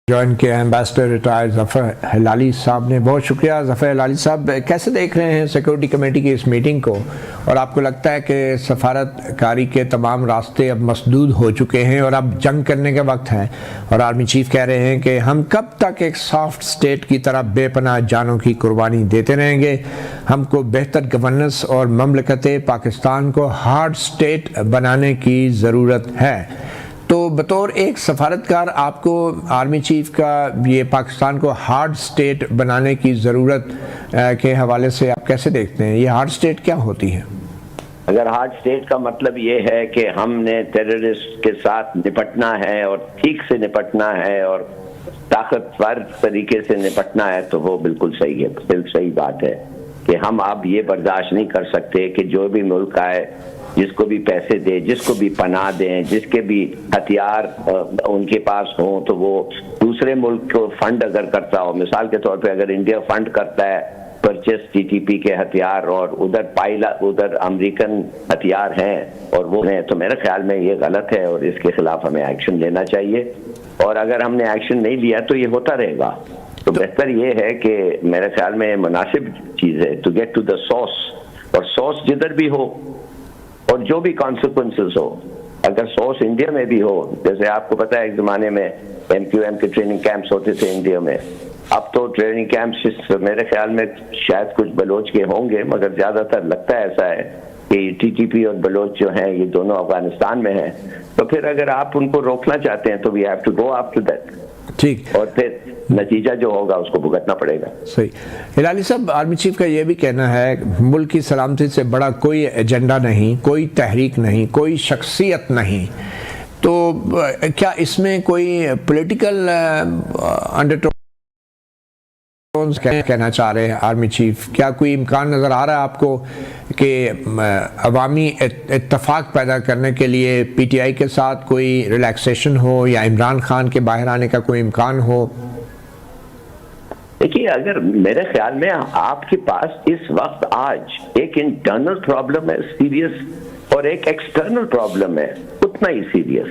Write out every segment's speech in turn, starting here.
Join کے ambassador retire ظفر ہلالی صاحب نے. بہت شکریہ ظفر ہلالی صاحب. کیسے دیکھ رہے ہیں سیکورٹی کمیٹی کی اس میٹنگ کو، اور آپ کو لگتا ہے کہ سفارت کاری کے تمام راستے اب مسدود ہو چکے ہیں اور اب جنگ کرنے کا وقت ہے، اور آرمی چیف کہہ رہے ہیں کہ ہم کب تک ایک سافٹ سٹیٹ کی طرح بے پناہ جانوں کی قربانی دیتے رہیں گے؟ ہم کو بہتر گورننس اور مملکت پاکستان کو ہارڈ سٹیٹ بنانے کی ضرورت ہے. تو بطور ایک سفارتکار آپ کو آرمی چیف کا یہ پاکستان کو ہارڈ سٹیٹ بنانے کی ضرورت کے حوالے سے آپ کیسے دیکھتے ہیں؟ یہ ہارڈ سٹیٹ کیا ہوتی ہے؟ اگر ہارڈ سٹیٹ کا مطلب یہ ہے کہ ہم نے ٹیررسٹ کے ساتھ نپٹنا ہے اور ٹھیک سے نپٹنا ہے اور طاقتور طریقے سے نپٹنا ہے تو وہ بالکل صحیح ہے، بالکل صحیح بات ہے کہ ہم اب یہ برداشت نہیں کر سکتے کہ جو بھی ملک آئے، جس کو بھی پیسے دے، جس کو بھی پناہ دیں، جس کے بھی ہتھیار ان کے پاس ہوں، تو وہ دوسرے ملک کو فنڈ اگر کرتا ہو، مثال کے طور پہ اگر انڈیا فنڈ کرتا ہے پرچیز ٹی ٹی پی کے ہتھیار اور ادھر امریکن ہتھیار ہیں اور وہ ہیں، تو میرے خیال میں یہ غلط ہے اور اس کے خلاف ہمیں ایکشن لینا چاہیے. اور اگر ہم نے ایکشن نہیں لیا تو یہ ہوتا رہے گا. تو بہتر یہ ہے کہ میرے خیال میں مناسب چیز ہے to get to the source, اور سورس جدھر بھی ہو اور جو بھی کانسیکوینسز ہو، اگر سورس انڈیا میں بھی ہو، جیسے آپ کو پتا ہے ایک زمانے میں ایم کیو ایم کے ٹریننگ کیمپس ہوتے تھے انڈیا میں، اب تو ٹریننگ کیمپس میرے خیال میں شاید کچھ بلوچ کے ہوں گے، مگر زیادہ تر لگتا ہے ایسا ہے کہ ٹی ٹی پی اور بلوچ جو ہیں یہ دونوں افغانستان میں ہیں. تو پھر اگر آپ ان کو روکنا چاہتے ہیں تو we have to go up to that, ٹھیک، اور پھر نتیجہ جو ہوگا اس کو بھگتنا پڑے گا. صحیح. ہلالی صاحب، آرمی چیف کا یہ بھی کہنا ہے ملک کی سلامتی سے بڑا کوئی ایجنڈا نہیں، کوئی تحریک نہیں، کوئی شخصیت نہیں. تو کیا اس میں کوئی پولیٹیکل انڈر کہنا چاہ رہے ہیں آرمی چیف؟ کیا کوئی امکان نظر آ رہا ہے آپ کو کہ عوامی اتفاق پیدا کرنے کے لیے پی ٹی آئی کے ساتھ کوئی ریلیکسیشن ہو یا عمران خان کے باہر آنے کا کوئی امکان ہو؟ دیکھیے، اگر میرے خیال میں آپ کے پاس اس وقت آج ایک انٹرنل پرابلم ہے سیریس اور ایک ایکسٹرنل پرابلم ہے اتنا ہی سیریس،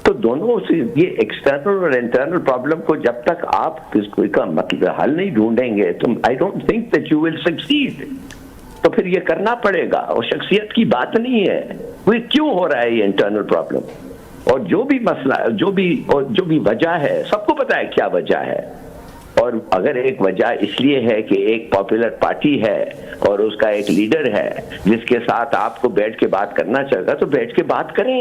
تو دونوں سے یہ ایکسٹرنل اور انٹرنل پرابلم کو جب تک آپ اس کا مطلب حل نہیں ڈھونڈیں گے تو I don't think that you will succeed. تو پھر یہ کرنا پڑے گا، اور شخصیت کی بات نہیں ہے. وہ کیوں ہو رہا ہے یہ انٹرنل پرابلم، اور جو بھی مسئلہ جو بھی وجہ ہے سب کو پتا ہے کیا وجہ ہے. اور اگر ایک وجہ اس لیے ہے کہ ایک پاپولر پارٹی ہے اور اس کا ایک لیڈر ہے جس کے ساتھ آپ کو بیٹھ کے بات کرنا چاہے گا تو بیٹھ کے بات کریں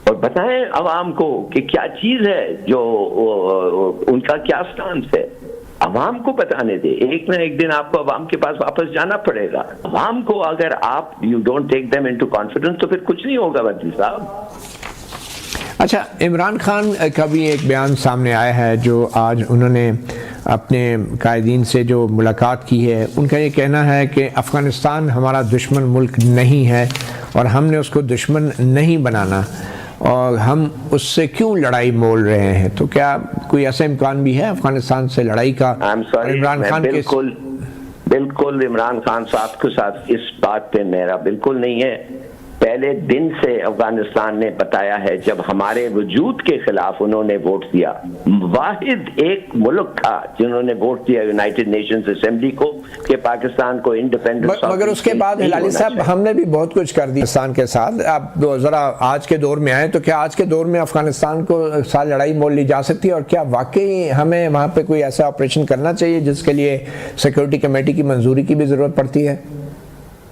اور بتائیں عوام کو کہ کیا چیز ہے، جو ان کا کیا سٹانس ہے. عوام کو بتانے دے. ایک نہ ایک دن آپ کو عوام کے پاس واپس جانا پڑے گا. عوام کو اگر آپ you don't take them into confidence تو پھر کچھ نہیں ہوگا وزیر صاحب. اچھا، عمران خان کا بھی ایک بیان سامنے آیا ہے جو آج انہوں نے اپنے قائدین سے جو ملاقات کی ہے. ان کا یہ کہنا ہے کہ افغانستان ہمارا دشمن ملک نہیں ہے اور ہم نے اس کو دشمن نہیں بنانا، اور ہم اس سے کیوں لڑائی مول رہے ہیں. تو کیا کوئی ایسا امکان بھی ہے افغانستان سے لڑائی کا؟ عمران خان بالکل عمران خان صاحب کے ساتھ اس بات پہ میرا بالکل نہیں ہے. پہلے دن سے افغانستان نے بتایا ہے، جب ہمارے وجود کے خلاف انہوں نے ووٹ دیا، واحد ایک ملک تھا جنہوں نے ووٹ دیا یونائٹڈ نیشنز اسمبلی کو کہ پاکستان کو انڈیپینڈنس. مگر اس کے بعد ہلالی صاحب ہم نے بھی بہت کچھ کر دیا افغانستان کے ساتھ. آپ ذرا آج کے دور میں آئیں تو کیا آج کے دور میں افغانستان کو ساتھ لڑائی مول لی جا سکتی ہے، اور کیا واقعی ہمیں وہاں پہ کوئی ایسا آپریشن کرنا چاہیے جس کے لیے سیکورٹی کمیٹی کی منظوری کی بھی ضرورت پڑتی ہے؟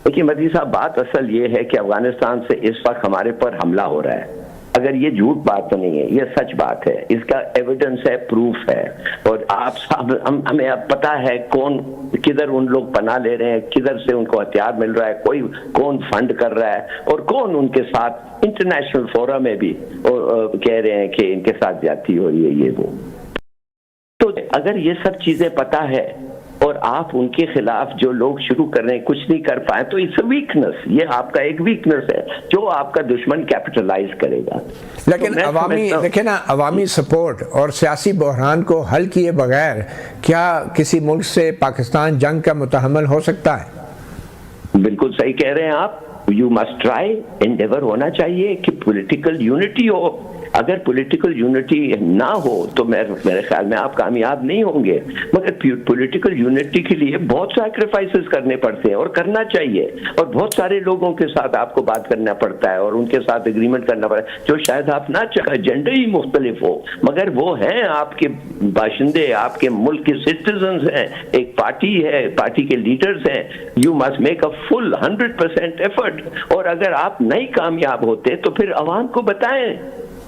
دیکھیے مدی صاحب، بات اصل یہ ہے کہ افغانستان سے اس وقت ہمارے پر حملہ ہو رہا ہے. اگر یہ جھوٹ بات تو نہیں ہے، یہ سچ بات ہے، اس کا ایویڈنس ہے، پروف ہے. اور آپ صاحب ہمیں اب پتا ہے کدھر ان لوگ پناہ لے رہے ہیں، کدھر سے ان کو ہتھیار مل رہا ہے، کون فنڈ کر رہا ہے، اور کون ان کے ساتھ انٹرنیشنل فورم میں بھی کہہ رہے ہیں کہ ان کے ساتھ زیادتی ہو رہی ہے یہ وہ. تو اگر یہ سب چیزیں پتا ہے اور آپ ان کے خلاف جو لوگ شروع کر رہے ہیں کچھ نہیں کر پائے تو اٹس اے ویکنس. یہ آپ کا ایک ویکنس ہے جو آپ کا دشمن کیپٹلائز کرے گا. لیکن دیکھیں نا، عوامی سپورٹ اور سیاسی بحران کو حل کیے بغیر کیا کسی ملک سے پاکستان جنگ کا متحمل ہو سکتا ہے؟ بالکل صحیح کہہ رہے ہیں آپ. یو مسٹ ٹرائی، انڈیور ہونا چاہیے کہ پولیٹیکل یونٹی ہو. اگر پولیٹیکل یونٹی نہ ہو تو میرے خیال میں آپ کامیاب نہیں ہوں گے. مگر پولیٹیکل یونٹی کے لیے بہت سیکریفائسز کرنے پڑتے ہیں اور کرنا چاہیے, اور بہت سارے لوگوں کے ساتھ آپ کو بات کرنا پڑتا ہے اور ان کے ساتھ اگریمنٹ کرنا پڑتا ہے جو شاید آپ نہ چاہیں, ایجنڈے ہی مختلف ہو, مگر وہ ہیں آپ کے باشندے, آپ کے ملک کے سٹیزنز ہیں, ایک پارٹی ہے, پارٹی کے لیڈرز ہیں. You must make a full 100% effort. اور اگر آپ نہیں کامیاب ہوتے تو پھر عوام کو بتائیں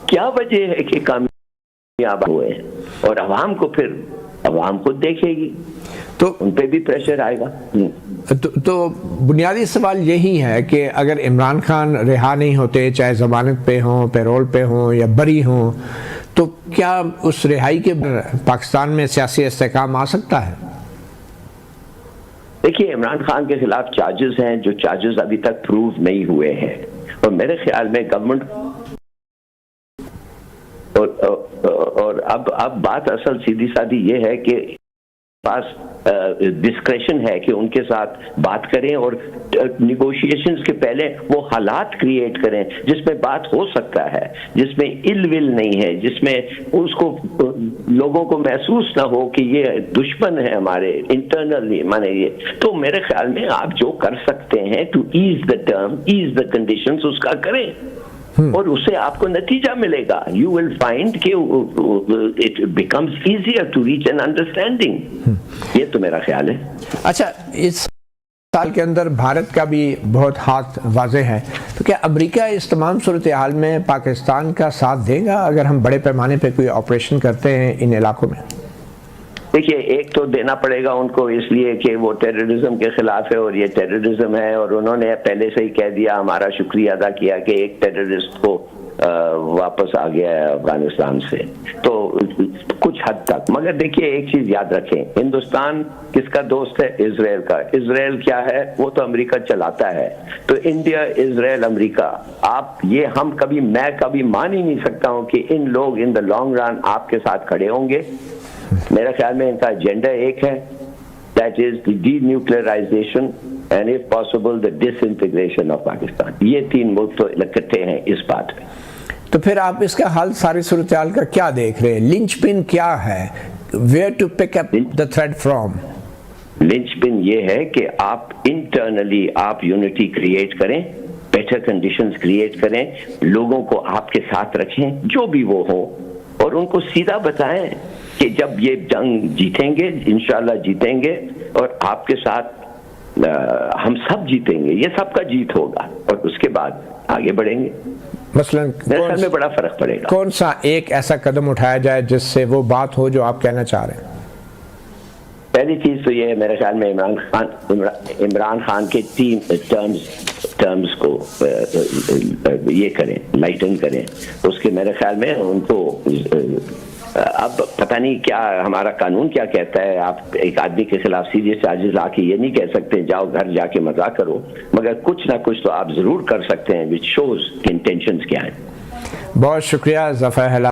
کیا وجہ ہے کہ کامیاب ہوئے ہیں, اور عوام کو پھر عوام خود دیکھے گی, تو ان پہ بھی پریشر آئے گا. تو بنیادی سوال یہی ہے کہ اگر عمران خان رہا نہیں ہوتے, چاہے ضمانت پہ ہوں, پیرول پہ ہوں یا بری ہوں, تو کیا اس رہائی کے پاکستان میں سیاسی استحکام آ سکتا ہے؟ دیکھیے, عمران خان کے خلاف چارجز ہیں جو چارجز ابھی تک پروو نہیں ہوئے ہیں, اور میرے خیال میں گورنمنٹ اور اب بات اصل سیدھی سادھی یہ ہے کہ پاس ڈسکریشن ہے کہ ان کے ساتھ بات کریں اور نیگوشیشنز کے پہلے وہ حالات کریٹ کریں جس میں بات ہو سکتا ہے, جس میں ال ول نہیں ہے, جس میں اس کو لوگوں کو محسوس نہ ہو کہ یہ دشمن ہے ہمارے انٹرنلی مانے یہ. تو میرے خیال میں آپ جو کر سکتے ہیں to ease the term, ease the conditions, اس کا کریں اور اس سے آپ کو نتیجہ ملے گا. یو ول فائنڈ کہ it becomes easier to reach an understanding. یہ تو میرا خیال ہے. اچھا, اس سال کے اندر بھارت کا بھی بہت ہاتھ واضح ہے, تو کیا امریکہ اس تمام صورتحال میں پاکستان کا ساتھ دے گا اگر ہم بڑے پیمانے پہ کوئی آپریشن کرتے ہیں ان علاقوں میں؟ دیکھیے, ایک تو دینا پڑے گا ان کو اس لیے کہ وہ ٹیررزم کے خلاف ہے اور یہ ٹیررزم ہے, اور انہوں نے پہلے سے ہی کہہ دیا, ہمارا شکریہ ادا کیا کہ ایک ٹیررسٹ کو واپس آ گیا ہے افغانستان سے, تو کچھ حد تک. مگر دیکھیے ایک چیز یاد رکھیں, ہندوستان کس کا دوست ہے؟ اسرائیل کا. اسرائیل کیا ہے؟ وہ تو امریکہ چلاتا ہے. تو انڈیا, اسرائیل, امریکہ, آپ یہ میں کبھی مان ہی نہیں سکتا ہوں کہ ان لوگ ان دا لانگ رن آپ کے ساتھ کھڑے ہوں گے. میرے خیال میں ان کا ایجنڈا ایک ہے, that is the denuclearization and if possible the disintegration of Pakistan. یہ تین ملک تو اکٹھے ہیں اس بات میں. تو پھر آپ اس کا حل ساری صورتحال کا کیا دیکھ رہے ہیں؟ لنچ پن کیا ہے؟ Where to pick up the thread from? Linchpin یہ ہے کہ آپ انٹرنلی آپ یونٹی کریٹ کریں, بیٹر کنڈیشنز کریٹ کریں, لوگوں کو آپ کے ساتھ رکھیں جو بھی وہ ہو, اور ان کو سیدھا بتائیں کہ جب یہ جنگ جیتیں گے, انشاءاللہ جیتیں گے, اور آپ کے ساتھ ہم سب جیتیں گے, یہ سب کا جیت ہوگا, اور اس کے بعد آگے بڑھیں گے. مثلاً میرے خیال میں بڑا فرق پڑے گا. کون سا ایک ایسا قدم اٹھایا جائے جس سے وہ بات ہو جو آپ کہنا چاہ رہے ہیں؟ پہلی چیز تو یہ ہے میرے خیال میں عمران خان کے 3 ٹرمز کو یہ کریں, لائٹن کریں. اس کے میرے خیال میں ان کو اب پتہ نہیں کیا ہمارا قانون کیا کہتا ہے, آپ ایک آدمی کے خلاف سیریس چارجز لا کے یہ نہیں کہہ سکتے جاؤ گھر جا کے مزہ کرو, مگر کچھ نہ کچھ تو آپ ضرور کر سکتے ہیں which shows کہ انٹینشنز کیا ہیں. بہت شکریہ ظفر ہلال.